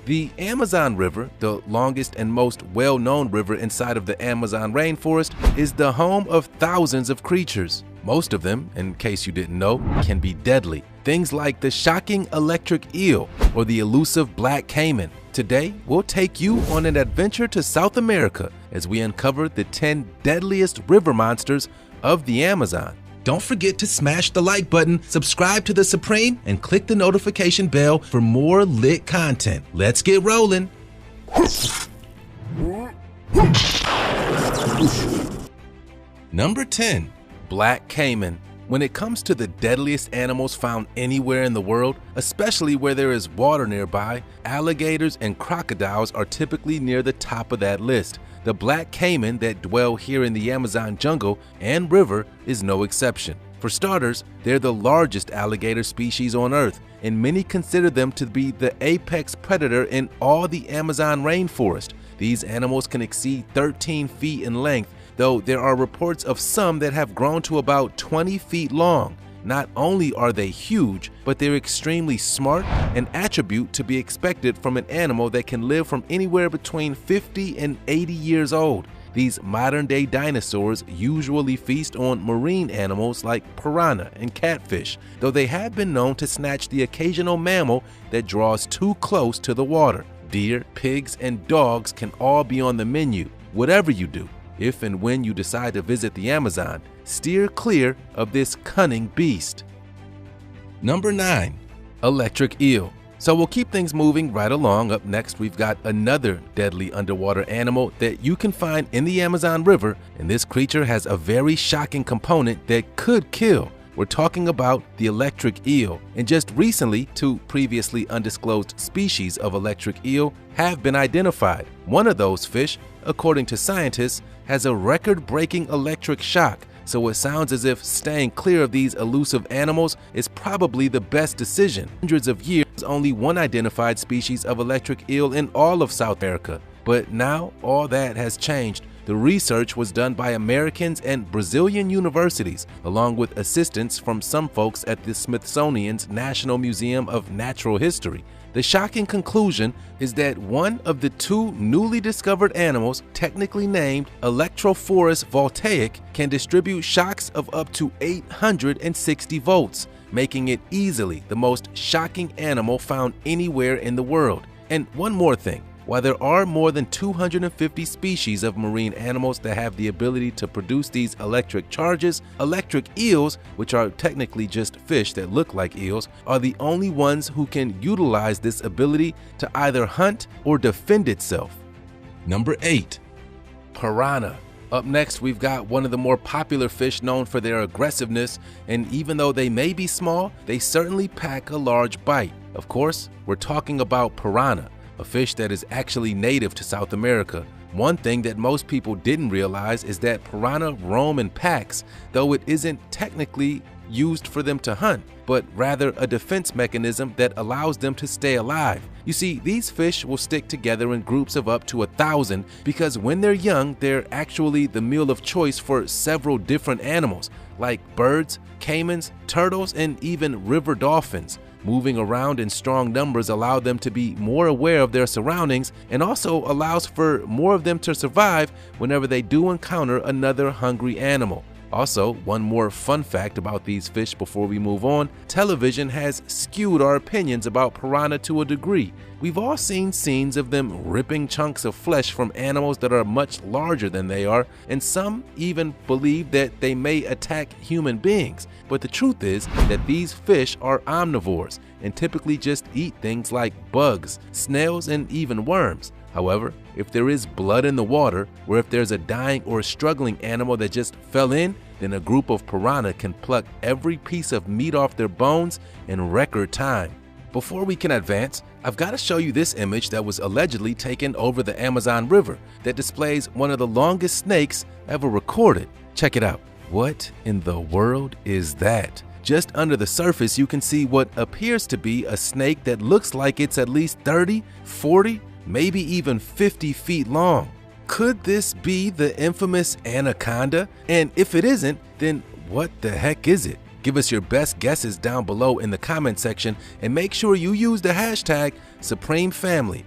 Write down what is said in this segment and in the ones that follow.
The Amazon River, the longest and most well-known river inside of the Amazon rainforest, is the home of thousands of creatures. Most of them, in case you didn't know, can be deadly. Things like the shocking electric eel or the elusive black caiman. Today, we'll take you on an adventure to South America as we uncover the 10 deadliest river monsters of the Amazon. Don't forget to smash the like button, subscribe to The Supreme, and click the notification bell for more lit content. Let's get rolling. Number 10. Black caiman. When it comes to the deadliest animals found anywhere in the world, especially where there is water nearby, alligators and crocodiles are typically near the top of that list. The black caiman that dwell here in the Amazon jungle and river is no exception. For starters, they're the largest alligator species on Earth, and many consider them to be the apex predator in all the Amazon rainforest. These animals can exceed 13 feet in length, though there are reports of some that have grown to about 20 feet long. Not only are they huge, but they're extremely smart, an attribute to be expected from an animal that can live from anywhere between 50 and 80 years old. These modern-day dinosaurs usually feast on marine animals like piranha and catfish, though they have been known to snatch the occasional mammal that draws too close to the water. Deer, pigs, and dogs can all be on the menu. Whatever you do, if and when you decide to visit the Amazon, steer clear of this cunning beast. Number 9. Electric eel. So we'll keep things moving right along. Up next, we've got another deadly underwater animal that you can find in the Amazon River, and this creature has a very shocking component that could kill. We're talking about the electric eel, and just recently, 2 previously undisclosed species of electric eel have been identified. One of those fish, according to scientists, has a record-breaking electric shock, so it sounds as if staying clear of these elusive animals is probably the best decision. Hundreds of years, only one identified species of electric eel in all of South America, but now all that has changed. The research was done by Americans and Brazilian universities, along with assistance from some folks at the Smithsonian's National Museum of Natural History. The shocking conclusion is that one of the 2 newly discovered animals, technically named Electrophorus voltaic, can distribute shocks of up to 860 volts, making it easily the most shocking animal found anywhere in the world. And one more thing. While there are more than 250 species of marine animals that have the ability to produce these electric charges, electric eels, which are technically just fish that look like eels, are the only ones who can utilize this ability to either hunt or defend itself. Number 8. Piranha. Up next, we've got one of the more popular fish known for their aggressiveness, and even though they may be small, they certainly pack a large bite. Of course, we're talking about piranha, a fish that is actually native to South America. One thing that most people didn't realize is that piranha roam in packs, though it isn't technically used for them to hunt, but rather a defense mechanism that allows them to stay alive. You see, these fish will stick together in groups of up to 1,000 because when they're young, they're actually the meal of choice for several different animals, like birds, caimans, turtles, and even river dolphins. Moving around in strong numbers allow them to be more aware of their surroundings and also allows for more of them to survive whenever they do encounter another hungry animal. Also, one more fun fact about these fish before we move on: television has skewed our opinions about piranha to a degree. We've all seen scenes of them ripping chunks of flesh from animals that are much larger than they are, and some even believe that they may attack human beings. But the truth is that these fish are omnivores and typically just eat things like bugs, snails, and even worms. However, if there is blood in the water, or if there's a dying or struggling animal that just fell in, then a group of piranha can pluck every piece of meat off their bones in record time. Before we can advance, I've got to show you this image that was allegedly taken over the Amazon River that displays one of the longest snakes ever recorded. Check it out. What in the world is that? Just under the surface, you can see what appears to be a snake that looks like it's at least 30, 40, maybe even 50 feet long. Could this be the infamous anaconda? And if it isn't, then what the heck is it? Give us your best guesses down below in the comment section and make sure you use the hashtag SupremeFamily.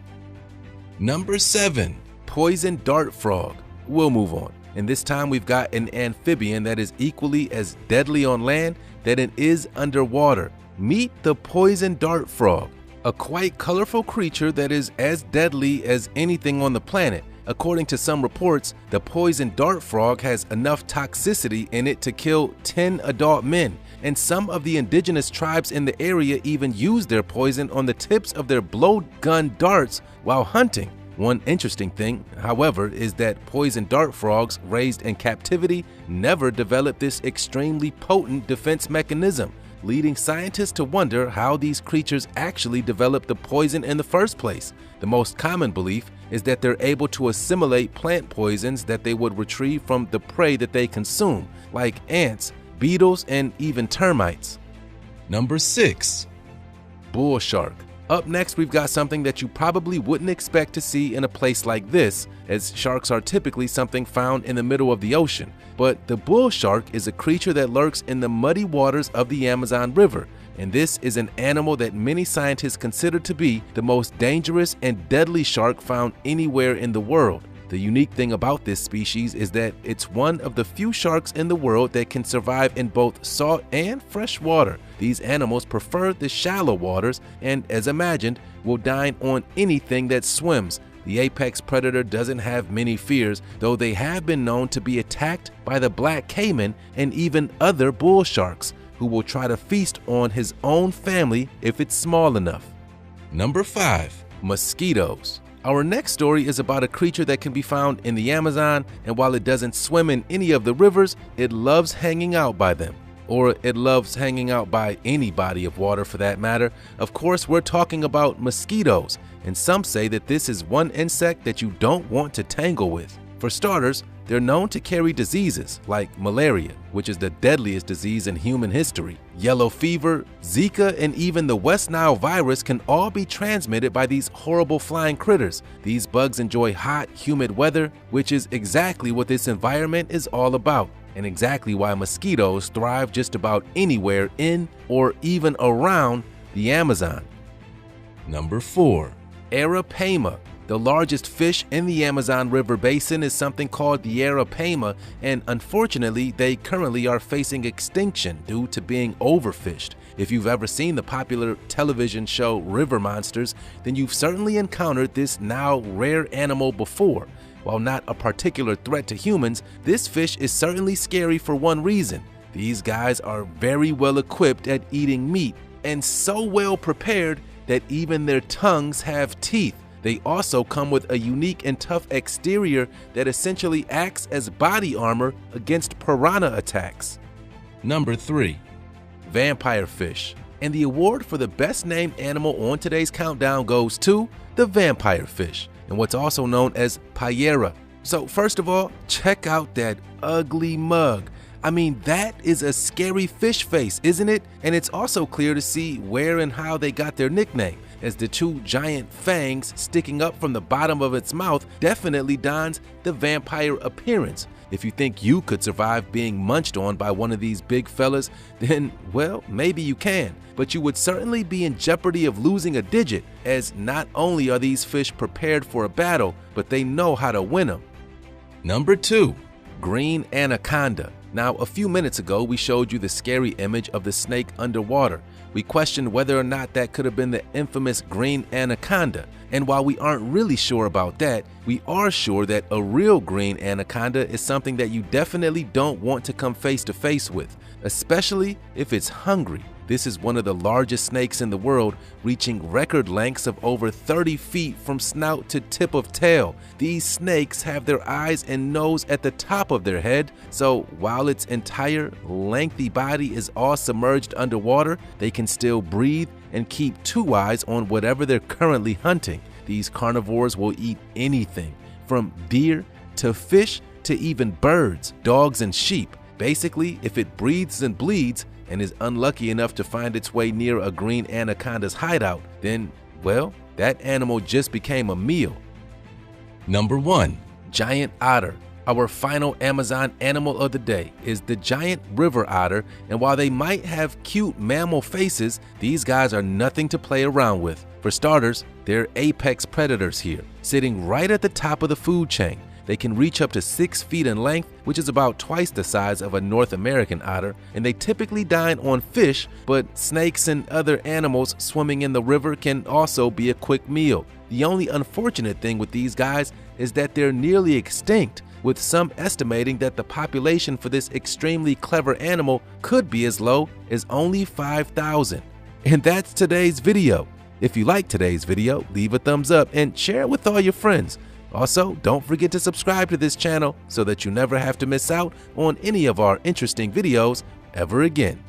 Number 7. Poison dart frog. We'll move on. And this time we've got an amphibian that is equally as deadly on land than it is underwater. Meet the poison dart frog, a quite colorful creature that is as deadly as anything on the planet. According to some reports, the poison dart frog has enough toxicity in it to kill 10 adult men, and some of the indigenous tribes in the area even use their poison on the tips of their blowgun darts while hunting. One interesting thing, however, is that poison dart frogs raised in captivity never developed this extremely potent defense mechanism, leading scientists to wonder how these creatures actually developed the poison in the first place. The most common belief is that they're able to assimilate plant poisons that they would retrieve from the prey that they consume, like ants, beetles, and even termites. Number 6. Bull shark. Up next, we've got something that you probably wouldn't expect to see in a place like this, as sharks are typically something found in the middle of the ocean. But the bull shark is a creature that lurks in the muddy waters of the Amazon River, and this is an animal that many scientists consider to be the most dangerous and deadly shark found anywhere in the world. The unique thing about this species is that it's one of the few sharks in the world that can survive in both salt and fresh water. These animals prefer the shallow waters and, as imagined, will dine on anything that swims. The apex predator doesn't have many fears, though they have been known to be attacked by the black caiman and even other bull sharks, who will try to feast on his own family if it's small enough. Number 5. Mosquitoes. Our next story is about a creature that can be found in the Amazon, and while it doesn't swim in any of the rivers, it loves hanging out by them. Or it loves hanging out by any body of water for that matter. Of course, we're talking about mosquitoes, and some say that this is one insect that you don't want to tangle with. For starters, they're known to carry diseases like malaria, which is the deadliest disease in human history. Yellow fever, Zika, and even the West Nile virus can all be transmitted by these horrible flying critters. These bugs enjoy hot, humid weather, which is exactly what this environment is all about, and exactly why mosquitoes thrive just about anywhere in or even around the Amazon. Number 4. Arapaima. The largest fish in the Amazon River basin is something called the arapaima, and unfortunately, they currently are facing extinction due to being overfished. If you've ever seen the popular television show River Monsters, then you've certainly encountered this now rare animal before. While not a particular threat to humans, this fish is certainly scary for one reason. These guys are very well equipped at eating meat, and so well prepared that even their tongues have teeth. They also come with a unique and tough exterior that essentially acts as body armor against piranha attacks. Number 3. Vampire fish. And the award for the best named animal on today's countdown goes to the vampire fish, and what's also known as Payera. So first of all, check out that ugly mug. I mean, that is a scary fish face, isn't it? And it's also clear to see where and how they got their nickname, as the two giant fangs sticking up from the bottom of its mouth definitely dons the vampire appearance. If you think you could survive being munched on by one of these big fellas, then, well, maybe you can. But you would certainly be in jeopardy of losing a digit, as not only are these fish prepared for a battle, but they know how to win them. Number 2. Green anaconda. Now, a few minutes ago, we showed you the scary image of the snake underwater. We questioned whether or not that could have been the infamous green anaconda. And while we aren't really sure about that, we are sure that a real green anaconda is something that you definitely don't want to come face to face with, especially if it's hungry. This is one of the largest snakes in the world, reaching record lengths of over 30 feet from snout to tip of tail. These snakes have their eyes and nose at the top of their head, so while its entire lengthy body is all submerged underwater, they can still breathe and keep two eyes on whatever they're currently hunting. These carnivores will eat anything, from deer to fish to even birds, dogs, and sheep. Basically, if it breathes and bleeds, and is unlucky enough to find its way near a green anaconda's hideout, then, well, that animal just became a meal. Number 1. Giant otter. Our final Amazon animal of the day is the giant river otter, and while they might have cute mammal faces, these guys are nothing to play around with. For starters, They're apex predators here, sitting right at the top of the food chain. They can reach up to 6 feet in length, which is about twice the size of a North American otter, and they typically dine on fish, but snakes and other animals swimming in the river can also be a quick meal. The only unfortunate thing with these guys is that they're nearly extinct, with some estimating that the population for this extremely clever animal could be as low as only 5,000. And that's today's video. If you like today's video, leave a thumbs up and share it with all your friends. Also, don't forget to subscribe to this channel so that you never have to miss out on any of our interesting videos ever again.